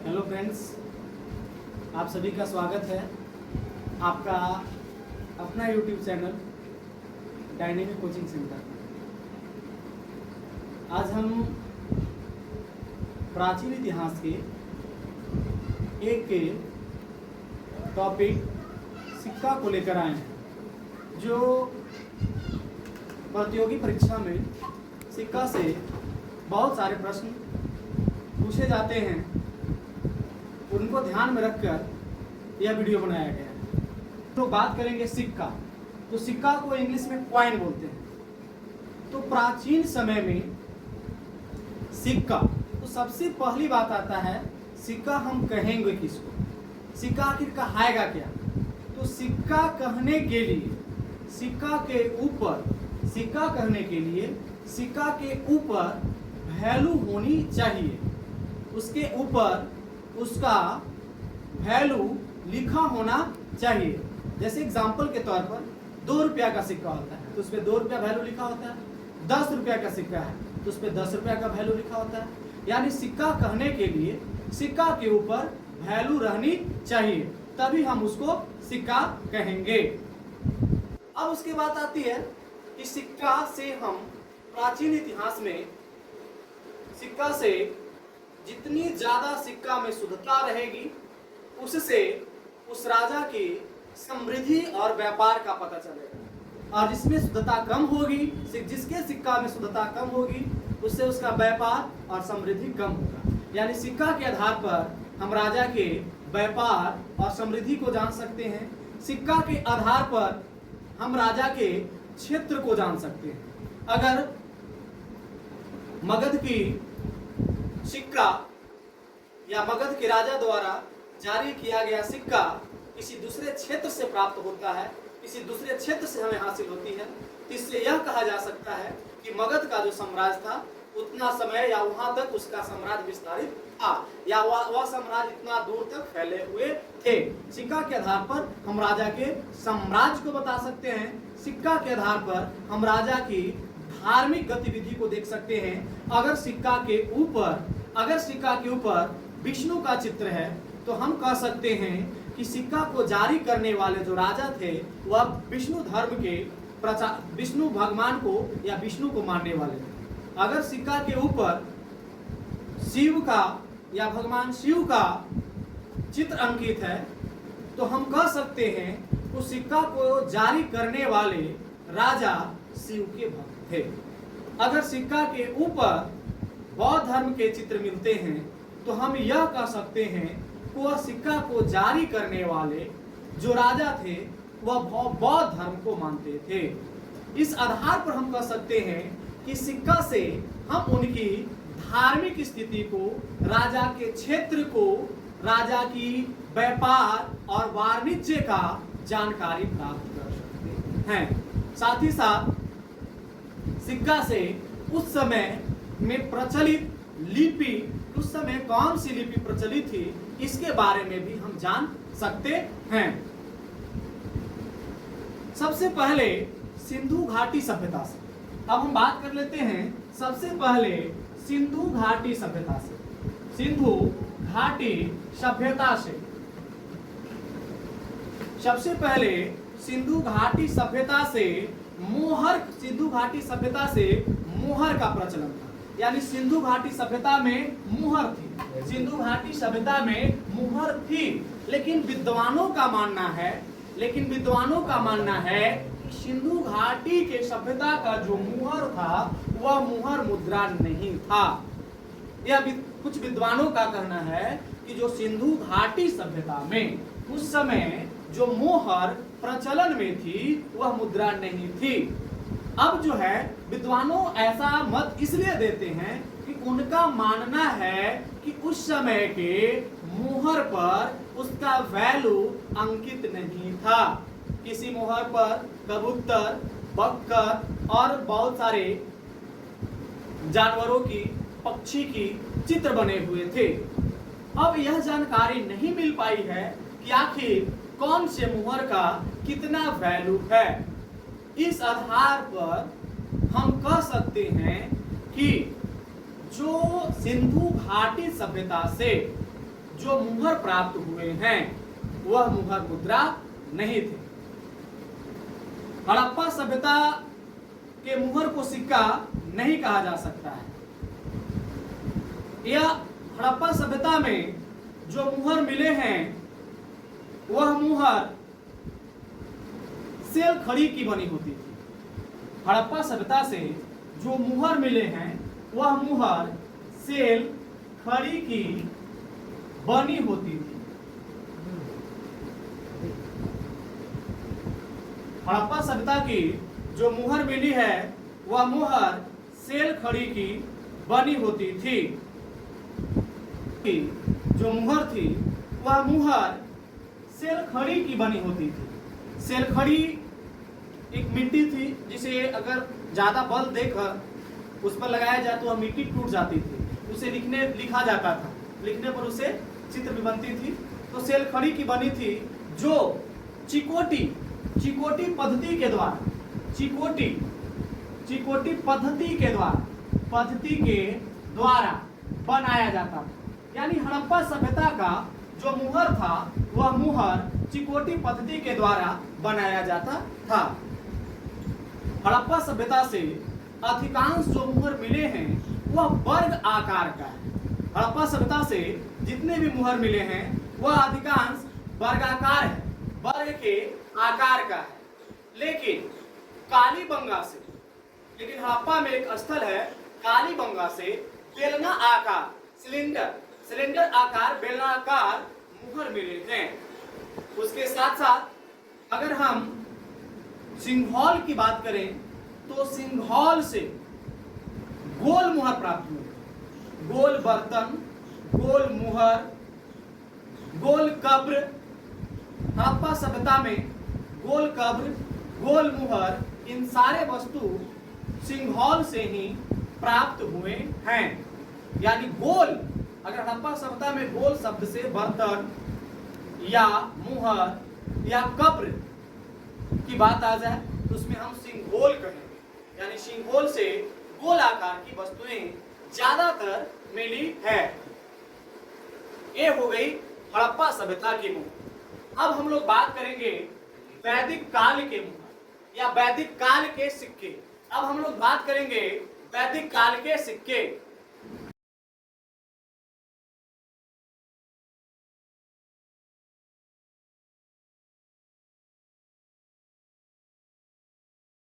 Hello friends, आप सभी का स्वागत है आपका अपना YouTube channel dynamic coaching centre. आज हम प्राचीन इतिहास के एक टॉपिक सिक्का को लेकर आए हैं, जो प्रतियोगी परीक्षा में सिक्का से बहुत सारे प्रश्न पूछे जाते हैं। उनको ध्यान में रखकर यह वीडियो बनाया गया है। तो बात करेंगे सिक्का। तो सिक्का को इंग्लिश में कॉइन बोलते हैं। तो प्राचीन समय में सिक्का, तो सबसे पहली बात आता है सिक्का हम कहेंगे किसको, सिक्का आखिर कहाएगा क्या। तो सिक्का कहने के लिए सिक्का के ऊपर वैल्यू होनी चाहिए, उसके ऊपर उसका वैल्यू लिखा होना चाहिए। जैसे एग्जाम्पल के तौर पर 2 रुपया का सिक्का होता है तो उस पर 2 रुपया वैल्यू लिखा होता है। 10 रुपया का सिक्का है तो उस पर 10 रुपया का वैल्यू लिखा होता है। यानी सिक्का कहने के लिए सिक्का के ऊपर वैल्यू रहनी चाहिए, तभी हम उसको सिक्का कहेंगे। अब उसके बाद आती है कि सिक्का से हम प्राचीन इतिहास में सिक्का से जितनी ज्यादा सिक्का में शुद्धता रहेगी, उससे उस राजा की समृद्धि और व्यापार का पता चलेगा। और जिसमें शुद्धता कम होगी, जिसके सिक्का में शुद्धता कम होगी, उससे उसका व्यापार और समृद्धि कम होगा। यानी सिक्का के आधार पर हम राजा के व्यापार और समृद्धि को जान सकते हैं। सिक्का के आधार पर हम राजा के क्षेत्र को जान सकते हैं। अगर मगध की सिक्का या मगध के राजा द्वारा जारी किया गया सिक्का किसी दूसरे क्षेत्र से प्राप्त होता है, किसी दूसरे क्षेत्र से हमें हासिल होती है, तो इससे यह कहा जा सकता है कि मगध का जो साम्राज्य था उतना समय या वहां तक उसका साम्राज्य विस्तारित था, या वह साम्राज्य इतना दूर तक फैले हुए थे। सिक्का के आधार पर हम राजा के साम्राज्य को बता सकते हैं। सिक्का के आधार पर हम राजा की धार्मिक गतिविधि को देख सकते हैं। अगर सिक्का के ऊपर विष्णु का चित्र है तो हम कह सकते हैं कि सिक्का को जारी करने वाले जो राजा थे वह विष्णु धर्म के विष्णु भगवान को या विष्णु को मानने वाले थे। अगर सिक्का के ऊपर शिव का या भगवान शिव का चित्र अंकित है तो हम कह सकते हैं उस सिक्का को जारी करने वाले राजा शिव के भक्त थे। अगर सिक्का के ऊपर बौद्ध धर्म के चित्र मिलते हैं तो हम यह कह सकते हैं कि वह सिक्का को जारी करने वाले जो राजा थे वह बौद्ध धर्म को मानते थे। इस आधार पर हम कह सकते हैं कि सिक्का से हम उनकी धार्मिक स्थिति को, राजा के क्षेत्र को, राजा की व्यापार और वाणिज्य का जानकारी प्राप्त कर सकते हैं। साथ ही साथ सिक्का से उस समय में प्रचलित लिपि, उस समय कौन सी लिपि प्रचलित थी, इसके बारे में भी हम जान सकते हैं। सबसे पहले सिंधु घाटी सभ्यता से अब हम बात कर लेते हैं। सबसे पहले सिंधु घाटी सभ्यता से सबसे पहले सिंधु घाटी सभ्यता से मोहर का प्रचलन था। यानी सिंधु घाटी सभ्यता में मुहर थी, सिंधु घाटी सभ्यता में मुहर थी। लेकिन विद्वानों का मानना है कि सिंधु घाटी के सभ्यता का जो मुहर था वह मुहर मुद्रा नहीं था। यह कुछ विद्वानों का कहना है कि जो सिंधु घाटी सभ्यता में उस समय जो मोहर प्रचलन में थी वह मुद्रा नहीं थी। अब जो है विद्वानों ऐसा मत इसलिए देते हैं कि उनका मानना है कि उस समय के मोहर पर उसका वैल्यू अंकित नहीं था। किसी मोहर पर कबूतर, बक्कर और बहुत सारे जानवरों की, पक्षी की चित्र बने हुए थे। अब यह जानकारी नहीं मिल पाई है कि आखिर कौन से मोहर का कितना वैल्यू है। इस आधार पर हम कह सकते हैं कि जो सिंधु घाटी सभ्यता से जो मुहर प्राप्त हुए हैं वह मुहर मुद्रा नहीं थे। हड़प्पा सभ्यता के मुहर को सिक्का नहीं कहा जा सकता है। यह हड़प्पा सभ्यता में जो मुहर मिले हैं वह मुहर सेल खड़ी की बनी होती थी। हड़प्पा सभ्यता से जो मुहर मिले हैं वह मुहर सेल खड़ी की बनी होती थी। हड़प्पा सभ्यता की जो मुहर मिली है वह मुहर सेल खड़ी की बनी होती थी। जो मुहर थी वह मुहर सेल खड़ी की बनी होती थी। सेल खड़ी एक मिट्टी थी जिसे अगर ज्यादा बल देकर उस पर लगाया जाए तो वह मिट्टी टूट जाती थी। उसे लिखा जाता था, लिखने पर उसे चित्र भी बनती थी। तो सेल खड़ी की बनी थी जो चिकोटी पद्धति के द्वारा पद्धति के द्वारा बनाया जाता था। यानी हड़प्पा सभ्यता का जो मुहर था वह मुहर चिकोटी पद्धति के द्वारा बनाया जाता था। हड़प्पा सभ्यता से अधिकांश जो मुहर मिले हैं वह वर्ग आकार का है। हड़प्पा सभ्यता से जितने भी मुहर मिले हैं वह अधिकांश वर्गाकार है, वर्ग के आकार का है। लेकिन हड़प्पा में एक स्थल है कालीबंगा से बेलना आकार सिलेंडर आकार बेलनाकार मुहर मिले हैं। उसके साथ साथ अगर हम सिंघौल की बात करें तो सिंघौल से गोल मुहर प्राप्त हुए। गोल बर्तन, गोल मुहर, गोल कब्र। हड़प्पा सभ्यता में गोल कब्र, गोल मुहर, इन सारे वस्तु सिंघौल से ही प्राप्त हुए हैं। यानी गोल, अगर हड़प्पा सभ्यता में गोल शब्द से बर्तन या मुहर या कब्र की बात आ जाए तो उसमें हम सिंघौल कहेंगे। यानी सिंघौल से गोल आकार की वस्तुएं ज्यादातर मिली है। ये हो गई हड़प्पा सभ्यता की मुहर। अब हम लोग बात करेंगे वैदिक काल के मुहर या वैदिक काल के सिक्के। अब हम लोग बात करेंगे वैदिक काल के सिक्के।